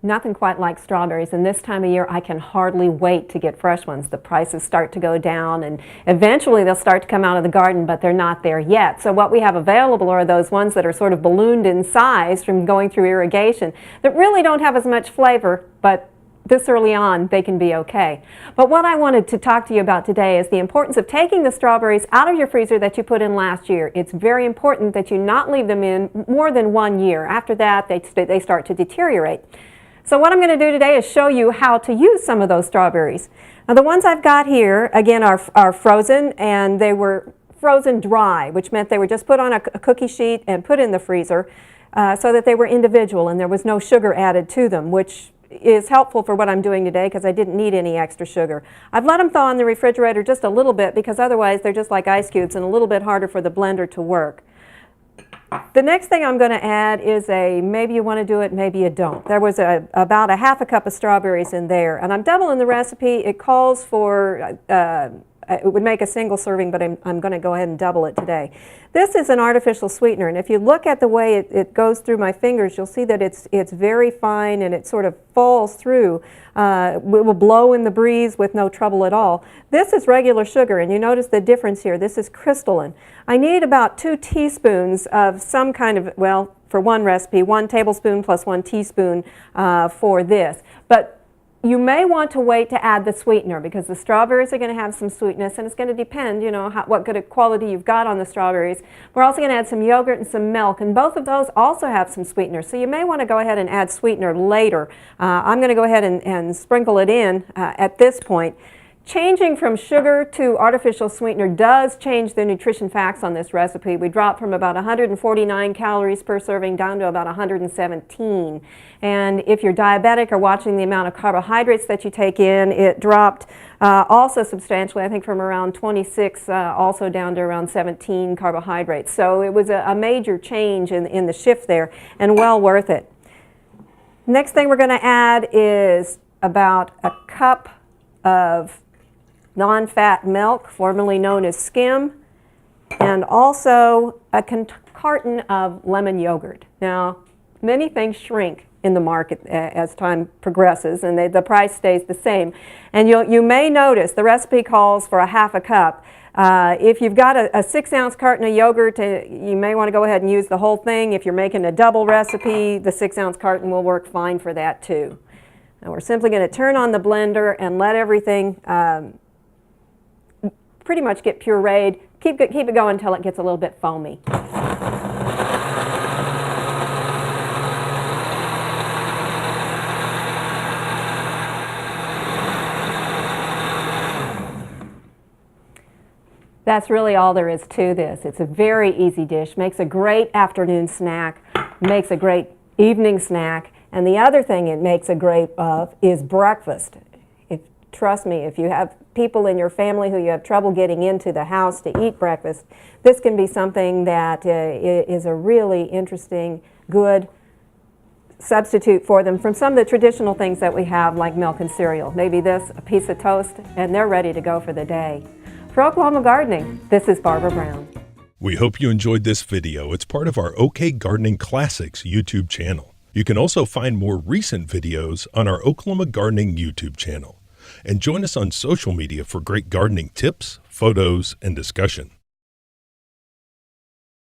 Nothing quite like strawberries, and this time of year I can hardly wait to get fresh ones. The prices start to go down and eventually they'll start to come out of the garden, but they're not there yet. So what we have available are those ones that are sort of ballooned in size from going through irrigation that really don't have as much flavor, but this early on they can be okay. But what I wanted to talk to you about today is the importance of taking the strawberries out of your freezer that you put in last year. It's very important that you not leave them in more than 1 year. After that they start to deteriorate. So what I'm going to do today is show you how to use some of those strawberries. Now the ones I've got here, again, are frozen, and they were frozen dry, which meant they were just put on a cookie sheet and put in the freezer so that they were individual and there was no sugar added to them, which is helpful for what I'm doing today because I didn't need any extra sugar. I've let them thaw in the refrigerator just a little bit because otherwise they're just like ice cubes and a little bit harder for the blender to work. The next thing I'm going to add is maybe you want to do it, maybe you don't. There was about a half a cup of strawberries in there, and I'm doubling the recipe. It calls for, it would make a single serving, but I'm going to go ahead and double it today. This is an artificial sweetener, and if you look at the way it goes through my fingers, you'll see that it's very fine and it sort of falls through. It will blow in the breeze with no trouble at all. This is regular sugar, and you notice the difference here. This is crystalline. I need about 2 teaspoons of some kind of, well, for one recipe, 1 tablespoon plus 1 teaspoon for this. But you may want to wait to add the sweetener because the strawberries are going to have some sweetness, and it's going to depend, you know, what good a quality you've got on the strawberries. We're also going to add some yogurt and some milk, and both of those also have some sweetener. So you may want to go ahead and add sweetener later. I'm going to go ahead and sprinkle it in at this point. Changing from sugar to artificial sweetener does change the nutrition facts on this recipe. We dropped from about 149 calories per serving down to about 117. And if you're diabetic or watching the amount of carbohydrates that you take in, it dropped also substantially, I think from around 26 also down to around 17 carbohydrates. So it was a major change in the shift there, and well worth it. Next thing we're going to add is about a cup of non-fat milk, formerly known as skim, and also a carton of lemon yogurt. Now, many things shrink in the market as time progresses, and the price stays the same. And you may notice the recipe calls for a half a cup. If you've got a 6-ounce carton of yogurt, you may want to go ahead and use the whole thing. If you're making a double recipe, the 6-ounce carton will work fine for that too. Now we're simply going to turn on the blender and let everything pretty much get pureed. Keep it going until it gets a little bit foamy. That's really all there is to this. It's a very easy dish, makes a great afternoon snack, makes a great evening snack, and the other thing it makes a great of is breakfast. Trust me, if you have people in your family who you have trouble getting into the house to eat breakfast, this can be something that is a really interesting, good substitute for them from some of the traditional things that we have, like milk and cereal. Maybe this, a piece of toast, and they're ready to go for the day. For Oklahoma Gardening, this is Barbara Brown. We hope you enjoyed this video. It's part of our OK Gardening Classics YouTube channel. You can also find more recent videos on our Oklahoma Gardening YouTube channel. And join us on social media for great gardening tips, photos, and discussion.